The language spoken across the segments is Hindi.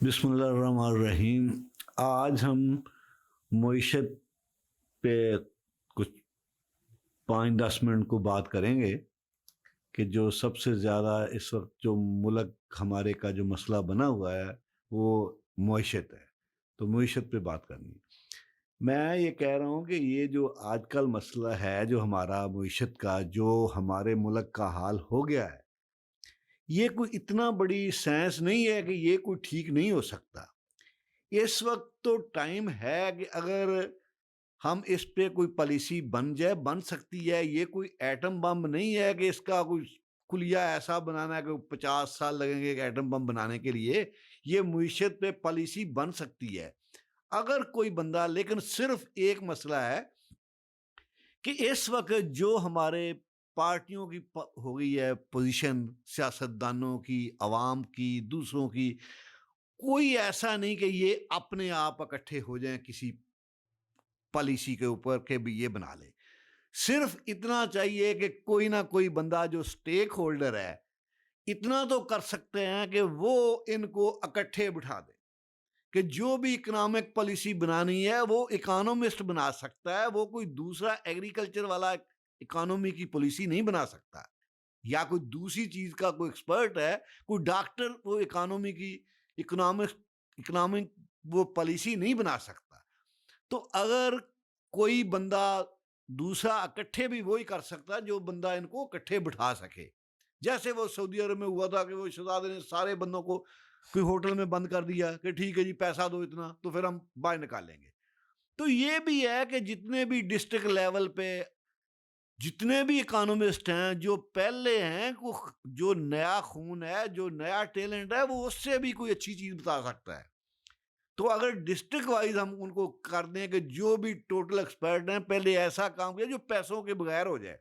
बिस्मिल्लाहिर्रहमानिर्रहीम। आज हम मईशत पे कुछ 5-10 मिनट को बात करेंगे कि जो सबसे ज़्यादा इस वक्त जो मुल्क हमारे का जो मसला बना हुआ है वो मईशत है। तो मईशत पे बात करनी है। मैं ये कह रहा हूँ कि ये जो आजकल मसला है जो हमारा मईशत का, जो हमारे मुल्क का हाल हो गया है, ये कोई इतना बड़ी साइंस नहीं है कि ये कोई ठीक नहीं हो सकता। इस वक्त तो टाइम है कि अगर हम इस पे कोई पॉलिसी बन जाए, बन सकती है। ये कोई एटम बम नहीं है कि इसका कोई कुलिया ऐसा बनाना है कि 50 साल लगेंगे एक एटम बम बनाने के लिए। ये मुईशत पे पॉलिसी बन सकती है अगर कोई बंदा, लेकिन सिर्फ एक मसला है कि इस वक्त जो हमारे पार्टियों की हो गई है पोजीशन, सियासतदानों की, अवाम की, दूसरों की, कोई ऐसा नहीं कि ये अपने आप इकट्ठे हो जाएं किसी पॉलिसी के ऊपर के भी ये बना ले। सिर्फ इतना चाहिए कि कोई ना कोई बंदा जो स्टेक होल्डर है इतना तो कर सकते हैं कि वो इनको इकट्ठे बिठा दे कि जो भी इकोनॉमिक पॉलिसी बनानी है वो इकोनॉमिस्ट बना सकता है, वो कोई दूसरा एग्रीकल्चर वाला इकोनॉमी की पॉलिसी नहीं बना सकता, या कोई दूसरी चीज का कोई एक्सपर्ट है, कोई डॉक्टर वो इकोनॉमी की इकोनॉमिक इकोनॉमिक वो पॉलिसी नहीं बना सकता। तो अगर कोई बंदा दूसरा इकट्ठे भी वही कर सकता है जो बंदा इनको इकट्ठे बिठा सके। जैसे वो सऊदी अरब में हुआ था कि वो शहजादे ने सारे बंदों को कोई होटल में बंद कर दिया कि ठीक है जी पैसा दो इतना तो फिर हम बाहर निकालेंगे। तो ये भी है कि जितने भी डिस्ट्रिक्ट लेवल पे जितने भी इकोनॉमिस्ट हैं जो पहले हैं, जो नया खून है, जो नया टैलेंट है, वो उससे भी कोई अच्छी चीज बता सकता है। तो अगर डिस्ट्रिक्ट वाइज हम उनको कर दें कि जो भी टोटल एक्सपर्ट हैं पहले ऐसा काम किया जो पैसों के बगैर हो जाए,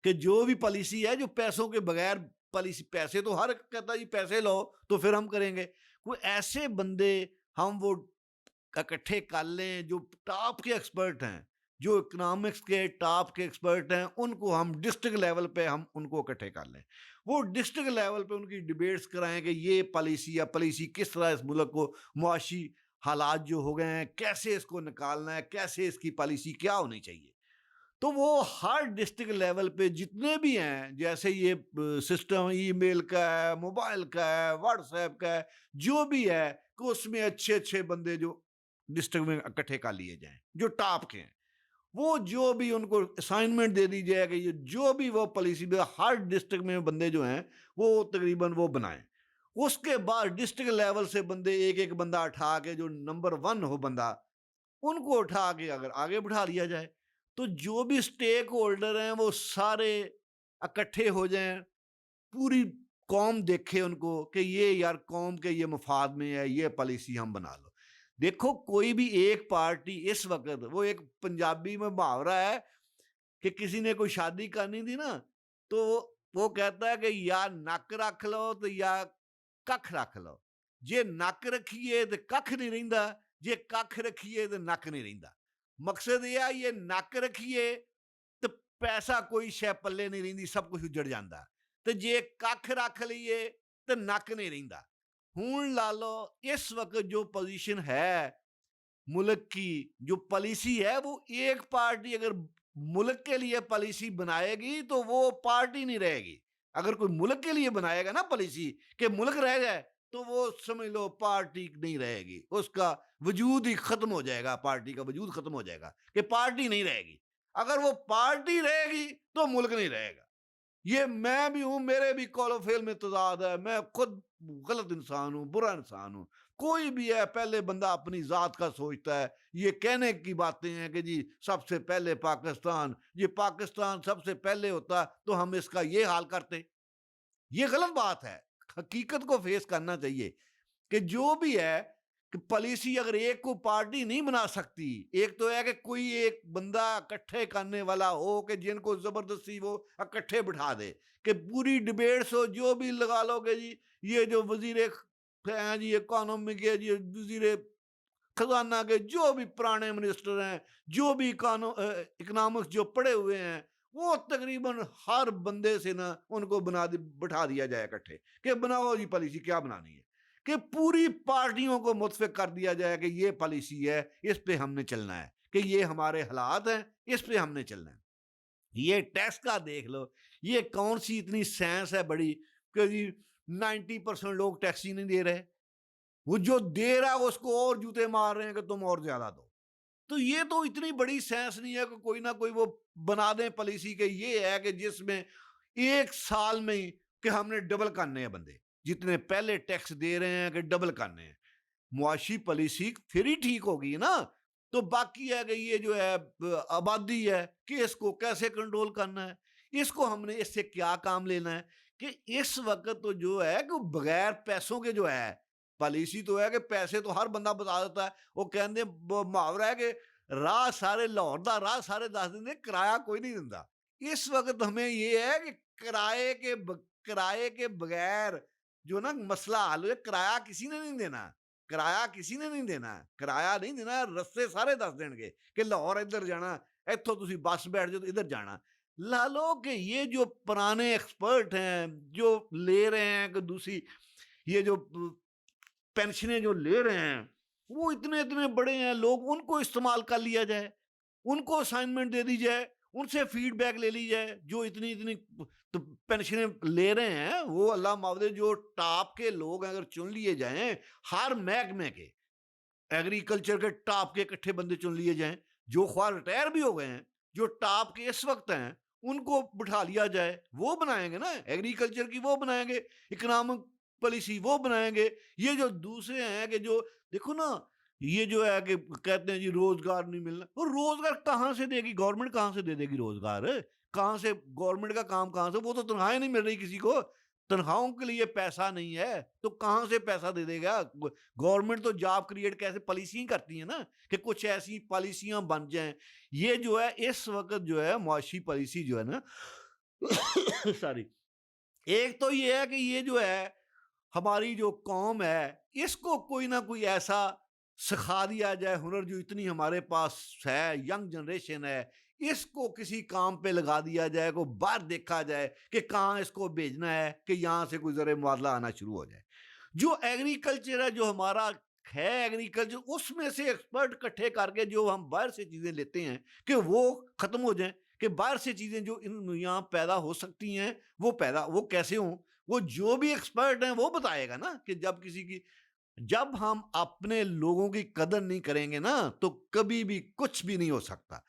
कि जो भी पॉलिसी है जो पैसों के बगैर पॉलिसी, पैसे तो हर कहता है जी पैसे लो तो फिर हम करेंगे, कोई ऐसे बंदे हम वो इकट्ठे कर लें जो टॉप के एक्सपर्ट हैं, जो इकोनॉमिक्स के टॉप के एक्सपर्ट हैं, उनको हम डिस्ट्रिक्ट लेवल पे हम उनको इकट्ठे कर लें। वो डिस्ट्रिक्ट लेवल पे उनकी डिबेट्स कराएं कि ये पॉलिसी या पॉलिसी किस तरह इस मुल्क को मुआशी हालात जो हो गए हैं कैसे इसको निकालना है, कैसे इसकी पॉलिसी क्या होनी चाहिए। तो वो हर डिस्ट्रिक्ट लेवल पे जितने भी हैं, जैसे ये सिस्टम ईमेल का है, मोबाइल का है, व्हाट्सएप का है, जो भी है, कि उसमें अच्छे अच्छे बंदे जो डिस्ट्रिक्ट में इकट्ठे कर लिए जाएं जो टॉप के हैं, वो जो भी उनको असाइनमेंट दे दी जाए कि ये जो भी वो पॉलिसी में हर डिस्ट्रिक्ट में बंदे जो हैं वो तकरीबन वो बनाएं। उसके बाद डिस्ट्रिक्ट लेवल से बंदे एक एक बंदा उठा के जो नंबर 1 हो बंदा, उनको उठा के अगर आगे बढ़ा लिया जाए तो जो भी स्टेक होल्डर हैं वो सारे इकट्ठे हो जाएं, पूरी कौम देखे उनको कि ये यार कौम के ये मफाद में है, ये पॉलिसी हम बना लो। देखो कोई भी एक पार्टी इस वक्त, वो एक पंजाबी में मुहावरा है कि किसी ने कोई शादी करनी थी ना, तो वो कहता है कि या नक रख लो तो या कख रख लो, जे नक रखिए तो कख नहीं रहिंदा, जे कख रखिए तो नक नहीं रहिंदा। मकसद ये है ये नक रखिए तो पैसा कोई शै पल्ले नहीं रहिंदी, सब कुछ उजड़ जाता, तो जे कख रख लीए तो नक नहीं रहिंदा। हुण ला लो इस वक्त जो पोजीशन है मुल्क की, जो पॉलिसी है, वो एक पार्टी अगर मुल्क के लिए पॉलिसी बनाएगी तो वो पार्टी नहीं रहेगी। अगर कोई मुल्क के लिए बनाएगा ना पॉलिसी कि मुल्क रह जाए, तो वो समझ लो पार्टी नहीं रहेगी, उसका वजूद ही खत्म हो जाएगा, पार्टी का वजूद खत्म हो जाएगा कि पार्टी नहीं रहेगी। अगर वो पार्टी रहेगी तो मुल्क नहीं रहेगा। ये मैं भी हूं, मेरे भी कौलो फेल में तजाद है, मैं खुद गलत इंसान हूं, बुरा इंसान हूं, कोई भी है पहले बंदा अपनी जात का सोचता है। ये कहने की बातें हैं कि जी सबसे पहले पाकिस्तान, ये पाकिस्तान सबसे पहले होता तो हम इसका ये हाल करते, ये गलत बात है। हकीकत को फेस करना चाहिए कि जो भी है कि पॉलिसी अगर एक को पार्टी नहीं बना सकती, एक तो है कि कोई एक बंदा इकट्ठे करने वाला हो कि जिनको जबरदस्ती वो इकट्ठे बिठा दे कि पूरी डिबेट्स हो, जो भी लगा लोगे जी, ये जो वजीर हैं जी इकोनॉमी के, जी वजीर खजाना के, जो भी पुराने मिनिस्टर हैं, जो भी इकोनॉमिक्स जो पढ़े हुए हैं, वो तकरीबन हर बंदे से ना उनको बिठा दिया जाए इकट्ठे कि बनाओ जी पॉलिसी क्या बनानी है, कि पूरी पार्टियों को मुतफिक कर दिया जाए कि ये पॉलिसी है, इस पे हमने चलना है, कि ये हमारे हालात हैं, इस पे हमने चलना है। ये टैक्स का देख लो, ये कौन सी इतनी साइंस है बड़ी कि जी 90% लोग टैक्स ही नहीं दे रहे, वो जो दे रहा है उसको और जूते मार रहे हैं कि तुम और ज्यादा दो। तो ये तो इतनी बड़ी सेंस नहीं है कि कोई ना कोई वो बना दें पॉलिसी के, ये है कि जिसमें एक साल में ही कि हमने डबल करने हैं बंदे, जितने पहले टैक्स दे रहे हैं कि डबल करने हैं। मुआशी पॉलिसी फिर ही ठीक होगी ना। तो बाकी है कि ये जो है आबादी है कि इसको कैसे कंट्रोल करना है, इसको हमने इससे क्या काम लेना है। कि इस वक्त तो जो है कि बगैर पैसों के जो है पॉलिसी तो है कि पैसे तो हर बंदा बता देता है। वो कहते मुहावरा है कि राह सारे लाहौर दा राह सारे दस देंगे, किराया कोई नहीं दिंदा। इस वक्त हमें ये है कि किराए के बगैर जो ना मसला हल हो, किराया किसी ने नहीं देना, किराया किसी ने नहीं देना, किराया नहीं देना, रस्ते सारे दस देंगे कि लाहौर इधर जाना, इत्थों तुसी बस बैठ जाओ तो इधर जाना। ला लो कि ये जो पुराने एक्सपर्ट हैं जो ले रहे हैं कि दूसरी ये जो पेंशनें जो ले रहे हैं वो इतने इतने बड़े हैं लोग, उनको इस्तेमाल कर लिया जाए, उनको असाइनमेंट दे दी जाए, उनसे फीडबैक ले ली जाए। जो इतनी इतनी तो पेंशनें ले रहे हैं वो अल्लाह मावदे जो टॉप के लोग अगर चुन लिए जाएं, हर महकमे के एग्रीकल्चर के टॉप के इकट्ठे बंदे चुन लिए जाएं, जो ख्वाह रिटायर भी हो गए हैं, जो टॉप के इस वक्त हैं, उनको बिठा लिया जाए, वो बनाएंगे ना एग्रीकल्चर की, वो बनाएंगे इकोनॉमिक पॉलिसी, वो बनाएंगे। ये जो दूसरे हैं कि जो देखो ना, ये जो है कि कहते हैं जी रोजगार नहीं मिलना, वो रोजगार कहाँ से देगी गवर्नमेंट, कहाँ से दे देगी रोजगार, कहाँ से गवर्नमेंट का काम कहाँ से, वो तो तनख्वाहें नहीं मिल रही किसी को, तनख्वाहों के लिए पैसा नहीं है तो कहाँ से पैसा दे देगा गवर्नमेंट। तो जॉब क्रिएट कैसे पॉलिसी करती है ना कि कुछ ऐसी पॉलिसियां बन जाएं। ये जो है इस वक्त जो है मुआशी पॉलिसी जो है ना सॉरी, एक तो ये है कि ये जो है हमारी जो कौम है इसको कोई ना कोई ऐसा सिखा दिया जाए हुनर, जो इतनी हमारे पास है यंग जनरेशन है, इसको किसी काम पे लगा दिया जाए, को बाहर देखा जाए कि कहाँ इसको भेजना है कि यहाँ से कोई ज़र मुआवजा आना शुरू हो जाए। जो एग्रीकल्चर है जो हमारा है एग्रीकल्चर, उसमें से एक्सपर्ट इकट्ठे करके जो हम बाहर से चीज़ें लेते हैं कि वो ख़त्म हो जाएं, कि बाहर से चीज़ें जो यहाँ पैदा हो सकती हैं वो कैसे हों। वो जो भी एक्सपर्ट हैं वो बताएगा ना कि जब हम अपने लोगों की कदर नहीं करेंगे ना तो कभी भी कुछ भी नहीं हो सकता।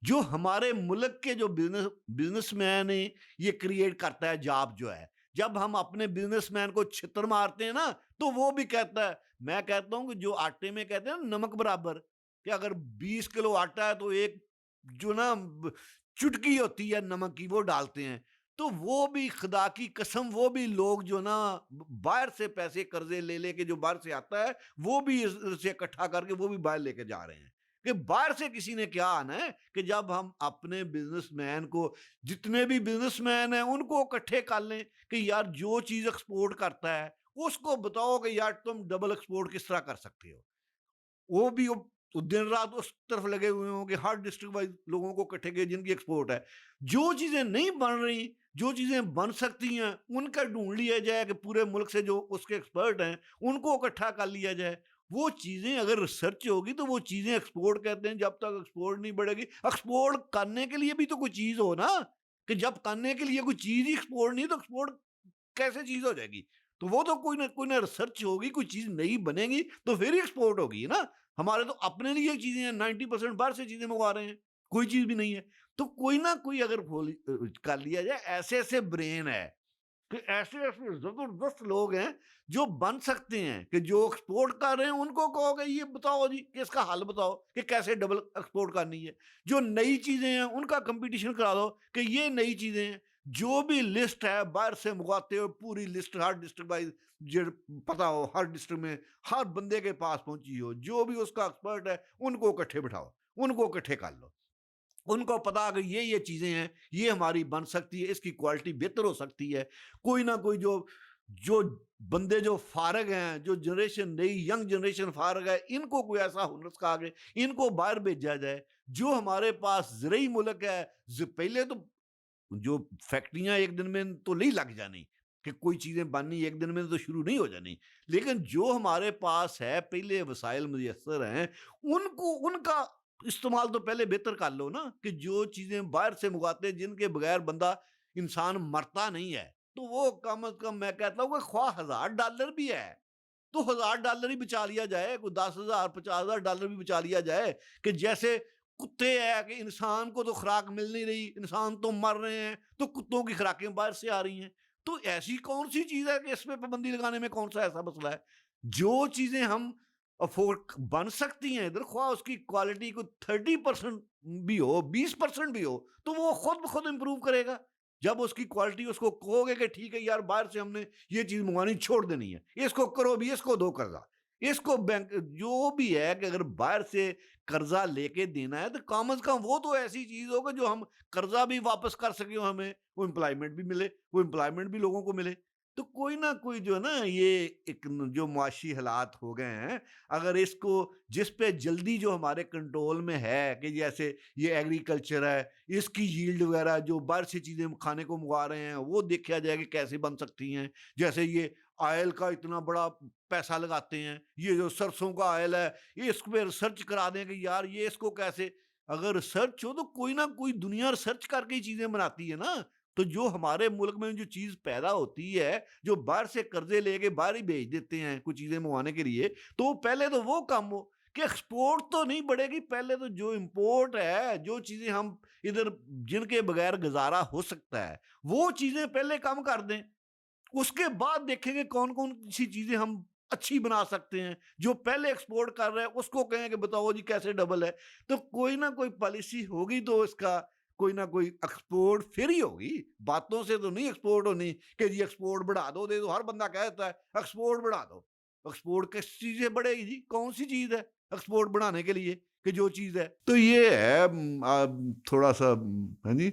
जो हमारे मुल्क के जो बिजनेसमैन है ये क्रिएट करता है जॉब जो है, जब हम अपने बिजनेसमैन को छितर मारते हैं ना तो वो भी कहता है, मैं कहता हूं कि जो आटे में कहते हैं ना नमक बराबर, कि अगर 20 किलो आटा है तो एक जो ना चुटकी होती है नमक की वो डालते हैं। तो वो भी खुदा की कसम, वो भी लोग जो ना बाहर से पैसे कर्जे ले लेके जो बाहर से आता है वो भी इसे इकट्ठा करके वो भी बाहर लेके जा रहे हैं। कि बाहर से किसी ने क्या आना है कि जब हम अपने बिजनेसमैन को, जितने भी बिजनेसमैन हैं उनको इकट्ठे कर लें कि यार जो चीज एक्सपोर्ट करता है उसको बताओ कि यार तुम डबल एक्सपोर्ट किस तरह कर सकते हो। वो भी तो दिन रात उस तरफ लगे हुए हों कि हर डिस्ट्रिक्ट वाइज लोगों को इकट्ठे किए जिनकी एक्सपोर्ट है। जो चीजें नहीं बन रही, जो चीजें बन सकती हैं उनका ढूंढ लिया जाए कि पूरे मुल्क से जो उसके एक्सपर्ट हैं उनको इकट्ठा कर लिया जाए। वो चीजें अगर रिसर्च होगी तो वो चीजें एक्सपोर्ट कहते हैं। जब तक एक्सपोर्ट नहीं बढ़ेगी, एक्सपोर्ट करने के लिए भी तो कोई चीज हो ना, कि जब करने के लिए कोई चीज ही एक्सपोर्ट नहीं तो एक्सपोर्ट कैसे चीज हो जाएगी। तो वो तो कोई ना रिसर्च होगी, कोई चीज नहीं बनेगी तो फिर ही एक्सपोर्ट होगी ना। हमारे तो अपने लिए चीजें हैं, 90% बाहर से चीजें मंगवा रहे हैं, कोई चीज भी नहीं है। तो कोई ना कोई अगर कर लिया जाए, ऐसे ऐसे ब्रेन है कि ऐसे ऐसे जबरदस्त लोग हैं जो बन सकते हैं कि जो एक्सपोर्ट कर रहे हैं उनको कहोगे ये बताओ जी कि इसका हल बताओ कि कैसे डबल एक्सपोर्ट करनी है। जो नई चीजें हैं उनका कंपटीशन करा दो कि ये नई चीजें हैं, जो भी लिस्ट है बाहर से मंगवाते हो पूरी लिस्ट हर डिस्ट्रिक्ट वाइज पता हो, हर डिस्ट्रिक्ट में हर बंदे के पास पहुंची हो, जो भी उसका एक्सपर्ट है उनको इकट्ठे बिठाओ, उनको इकट्ठे कर लो, उनको पता कि ये चीजें हैं, ये हमारी बन सकती है, इसकी क्वालिटी बेहतर हो सकती है। कोई ना कोई जो जो बंदे जो फारग हैं, जो जनरेशन नई यंग जनरेशन फारग है, इनको कोई ऐसा हुनर सिखा के इनको बाहर भेजा जाए। जो हमारे पास ज़रई मुल्क है, पहले तो जो फैक्ट्रियां एक दिन में तो नहीं लग जानी, कि कोई चीज़ें बननी एक दिन में तो शुरू नहीं हो जानी, लेकिन जो हमारे पास है पहले वसाइल मुयस्सर हैं, उनको उनका इस्तेमाल तो पहले बेहतर कर लो ना, कि जो चीज़ें बाहर से मंगाते हैं जिनके बगैर बंदा इंसान मरता नहीं है, तो वो कम से कम मैं कहता हूँ कि ख्वाह $1000 भी है तो $1000 ही बचा लिया जाए, कोई 10,000 $50,000 भी बचा लिया जाए, कि जैसे कुत्ते हैं कि इंसान को तो खुराक मिल नहीं रही, इंसान तो मर रहे हैं, तो कुत्तों की खुराकें बाहर से आ रही हैं। तो ऐसी कौन सी चीज है कि इस पे पाबंदी लगाने में कौन सा ऐसा मसला है? जो चीजें हम अफोर्ड बन सकती हैं इधर, ख्वाह उसकी क्वालिटी को 30% भी हो, 20% भी हो, तो वो खुद ब खुद इंप्रूव करेगा। जब उसकी क्वालिटी उसको कहोगे कि ठीक है यार, बाहर से हमने ये चीज मंगवानी छोड़ देनी है, इसको करो भी, इसको दो कर्जा, इसको बैंक जो भी है, कि अगर बाहर से कर्जा लेके देना है तो कम से कम वो तो ऐसी चीज होगा जो हम कर्जा भी वापस कर सके, हमें वो एम्प्लॉयमेंट भी मिले, वो एम्प्लॉयमेंट भी लोगों को मिले। तो कोई ना कोई जो है ना, ये एक जो मुआशी हालात हो गए हैं, अगर इसको जिस पे जल्दी जो हमारे कंट्रोल में है, कि जैसे ये एग्रीकल्चर है, इसकी यील्ड वगैरह जो बाहर से चीजें खाने को मंगवा रहे हैं, वो देखा जाए कि कैसे बन सकती हैं। जैसे ये ऑयल का इतना बड़ा पैसा लगाते हैं, ये जो सरसों का ऑयल है, ये इस पे रिसर्च करा दें कि यार ये इसको कैसे, अगर रिसर्च हो तो कोई ना कोई दुनिया रिसर्च करके ही चीजें बनाती है ना। तो जो हमारे मुल्क में जो चीज पैदा होती है, जो बाहर से कर्जे लेके बाहर ही भेज देते हैं कुछ चीजें मंगवाने के लिए, तो पहले तो वो काम हो कि एक्सपोर्ट तो नहीं बढ़ेगी, पहले तो जो इंपोर्ट है, जो चीजें हम इधर जिनके बगैर गुजारा हो सकता है, वो चीजें पहले कम कर दें। उसके बाद देखेंगे कौन कौन सी चीजें हम अच्छी बना सकते हैं। जो पहले एक्सपोर्ट कर रहे हैं उसको कहें कि बताओ जी कैसे डबल है। तो कोई ना कोई पॉलिसी होगी तो इसका कोई ना कोई एक्सपोर्ट फिर ही होगी, बातों से तो नहीं एक्सपोर्ट होनी कि जी एक्सपोर्ट बढ़ा दो, दे दो। हर बंदा कहता है एक्सपोर्ट बढ़ा दो, एक्सपोर्ट किस चीज से बढ़ेगी जी? कौन सी चीज है एक्सपोर्ट बढ़ाने के लिए कि जो चीज है? तो ये है थोड़ा सा हाँ जी।